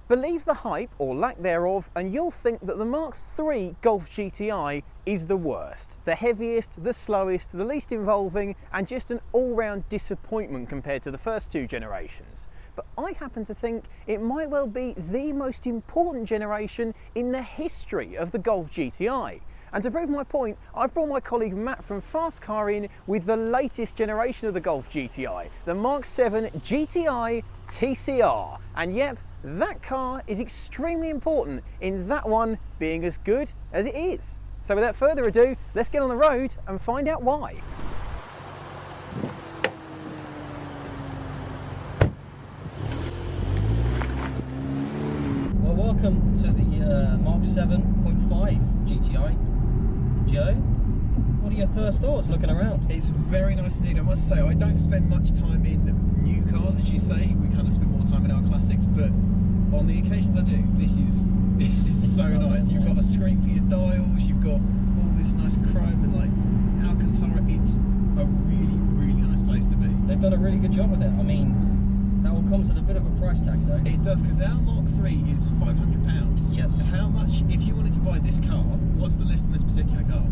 Believe the hype, or lack thereof, and you'll think that the Mk3 Golf GTI is the worst. The heaviest, the slowest, the least involving, and just an all-round disappointment compared to the first two generations. But I happen to think it might well be the most important generation in the history of the Golf GTI. And to prove my point, I've brought my colleague Matt from Fast Car in with the latest generation of the Golf GTI, the Mk7 GTI TCR. And yep, that car is extremely important in that one being as good as it is. So without further ado, let's get on the road and find out why. Well, welcome to the Mk7.5 GTI. Joe, what are your first thoughts looking around? It's very nice indeed. I must say, I don't spend much time in new cars, as you say. We kind of spend more time in our classics, but on the occasions I do, this is so nice. You've got a screen for your dials, you've got all this nice chrome and like Alcantara. It's a really, really nice place to be. They've done a really good job with it. I mean, that all comes at a bit of a price tag though. It does, because our Mk3 is £500. Yes. How much, if you wanted to buy this car, what's the list on this particular car?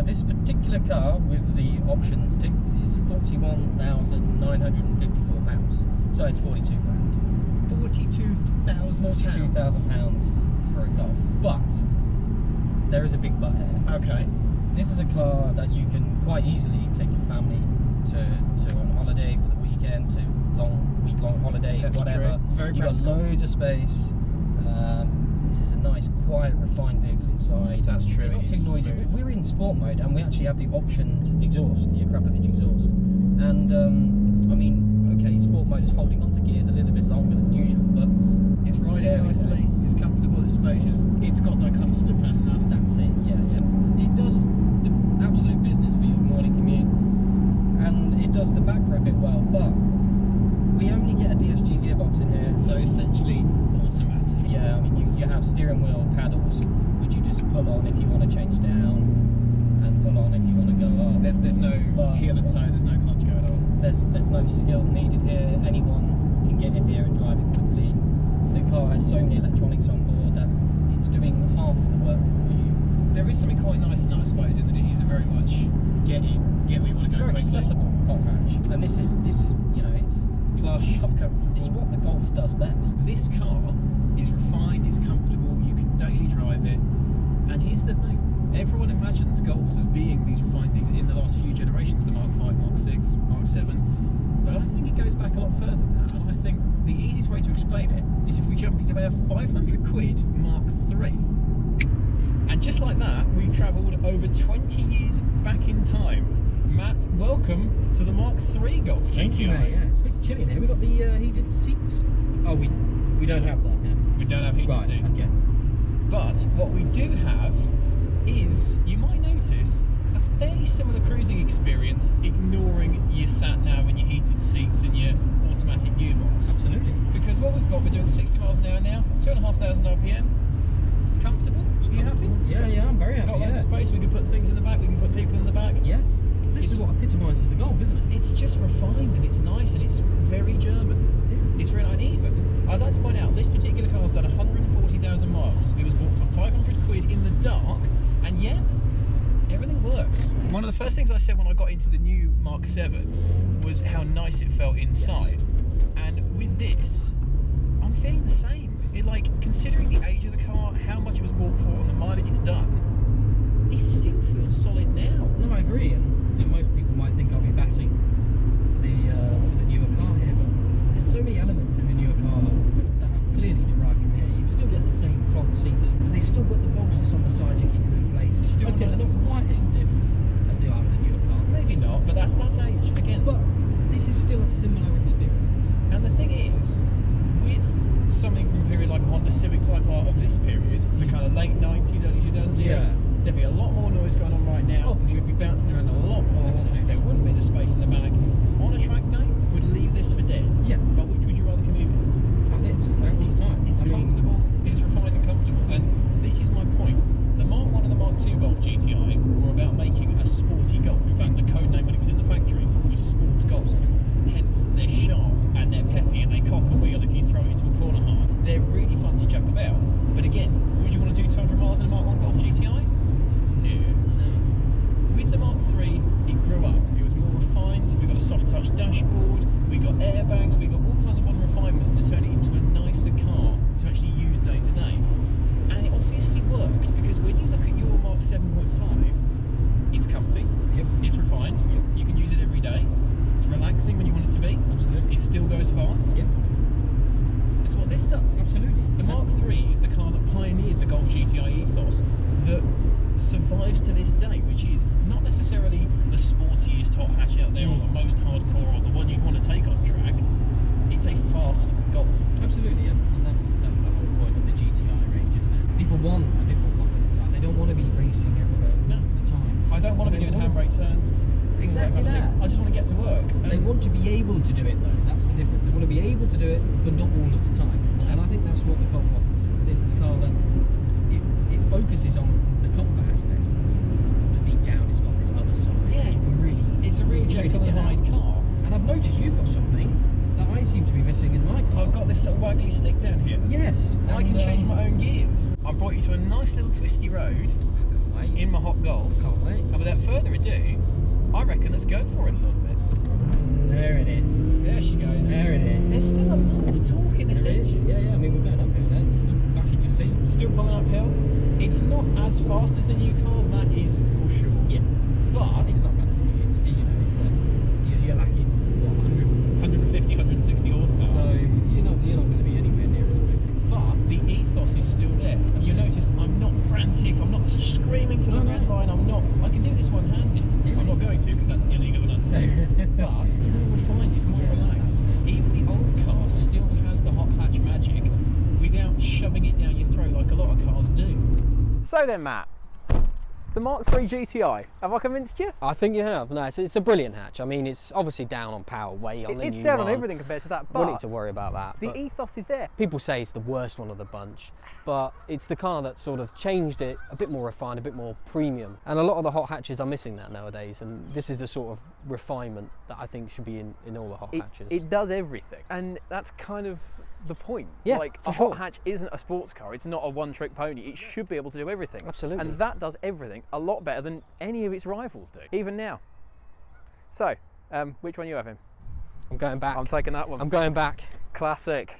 This particular car with the options ticked is £41,954. So it's 42 grand. £42,000 for a Golf. But there is a big but here. Okay. This is a car that you can quite easily take your family to on holiday for the weekend, to week-long holidays, That's whatever. True. It's very You've got loads of space. This is a nice, quiet, refined vehicle inside. That's true. It's not too noisy. We're in sport mode, and we actually have the optioned exhaust, the Akrapovic exhaust. And I mean, okay, sport mode is holding onto gears a little bit longer than usual, but it's riding nicely. It's comfortable. It's spacious. It's got that kind of split personality. That's it. Yeah. So it does the absolute business for your morning commute, and it does the back row bit well. But we only get a DSG gearbox in here, so essentially automatic. Yeah, I mean you have steering wheel paddles which you just pull on if you want to change down, and pull on if you want to go up. There's no heel and toe. There's no clutch going on. There's no skill needed here. Anyone can get in here and drive it quickly. The car has so many electronics on board that it's doing half of the work for you. There is something quite nice in that, I suppose, in that it is a very much get in, get where you want to go quickly. It's very accessible hot hatch, and this is you know, it's plush. It's what the Golf does best. This car is refined, it's comfortable, you can daily drive it, and here's the thing, everyone imagines Golfs as being these refined things in the last few generations, the Mk5, Mk6, Mk7, but I think it goes back a lot further than that, and I think the easiest way to explain it is if we jump into our 500 quid Mk3, and just like that, we travelled over 20 years back in time. Matt, welcome to the Mk3 Golf GTI. Thank you, mate. Yeah, it's a bit chilly in here. We've got the heated seats. Oh, we don't have that now. We don't have heated seats. Okay. But what we do have is, you might notice, a fairly similar cruising experience, ignoring your sat-nav and your heated seats and your automatic gearbox. Absolutely. Because what we've got, we're doing 60 miles an hour now, 2,500 RPM. It's comfortable. Are you happy? Yeah, I'm very happy. Got loads of space. We can put things in the back. We can put people in the back. Yes. This is what epitomises the Golf, isn't it? It's just refined and it's nice and it's very German. Yeah. It's very nice. And even, I'd like to point out, this particular car's done 140,000 miles. It was bought for 500 quid in the dark, and yet everything works. One of the first things I said when I got into the new Mk7 was how nice it felt inside. Yes. And with this, I'm feeling the same. It, like, considering the age of the car, how much it was bought for, and the mileage it's done, it still feels solid now. No, I agree. And most people might think I'll be batting for the newer car here, but there's so many elements in the newer car that have clearly derived from here. You've still got the same cloth seats. They've still got the bolsters on the side to keep you in place. Still okay, they're not quite as stiff as they are in the newer car. Maybe not, but that's age again. But this is still a similar experience. And the thing is, with something from a period like a Honda Civic type art of this period, the kind of late 90s, early 2000s, yeah, there'd be a lot more noise going on right now. Oh, for sure. We'd be bouncing around a lot more. Absolutely. There wouldn't be the space in the back. On a track day, we'd leave this for dead. Yeah. But which would you rather commute in? Oh, this, all the time. It's comfortable, it's refined and comfortable, and this is my point. The Mk1 and the Mk2 Golf GTI were about making a sporty Golf. In fact, the code name when it was in the factory was Sport Golf, hence their sharp as fast. Yeah. It's what this does. Absolutely. The Mark III is the car that pioneered the Golf GTI ethos that survives to this day, which is not necessarily the sportiest hot hatch out there, or the most hardcore, or the one you'd want to take on track. It's a fast Golf. Absolutely, yeah. And that's the whole point of the GTI range, isn't it? People want a bit more confidence out. They don't want to be racing everywhere all the time. I don't want to be doing handbrake turns. Exactly that. I just want to get to work. They want to be able to do it though. That's the difference. They want to be able to do it, but not all of the time. And I think that's what the Golf offers. It's a car that it focuses on the comfort aspect, but deep down it's got this other side. Yeah, You can really. it's a real Jekyll and Hyde car. And I've noticed you've got something that I seem to be missing in my car. I've got this little waggly stick down here. Yes. I can change my own gears. I brought you to a nice little twisty road Can't wait. in my hot Golf. Can't wait. And without further ado, I reckon let's go for it a little bit. There it is. There she goes. There it is. There's still a lot of torque in this There it is. engine. Yeah. I mean, we're going uphill there. It's still back to your seat. Still pulling uphill. It's not as fast as the new car, that is for sure. Yeah. But It's not going to be. It's you're lacking what 150, 160 horsepower. So you're not going to be anywhere near as quick. But the ethos is still there. You notice I'm not frantic, I'm not screaming to the red line, I can do this one-handed. Yeah. I'm not going to because that's illegal and unsafe. But it's more refined, it's more relaxed. Even the old car still has the hot hatch magic without shoving it down your throat like a lot of cars do. So then, Matt, the Mark III GTI, have I convinced you? I think you have. No, it's a brilliant hatch. I mean, it's obviously down on power, way on the It's new down on one. everything compared to that, We need but to worry about that. the but ethos is there. people say it's the worst one of the bunch, but it's the car that sort of changed it, a bit more refined, a bit more premium. And a lot of the hot hatches are missing that nowadays, and this is the sort of refinement that I think should be in all the hot hatches. It does everything, and that's kind of the point. Yeah, like for a sure. hot hatch isn't a sports car, it's not a one-trick pony, it should be able to do everything. Absolutely. And that does everything a lot better than any of its rivals do, even now. So, which one are you having? I'm going back. I'm taking that one. I'm going back. Classic.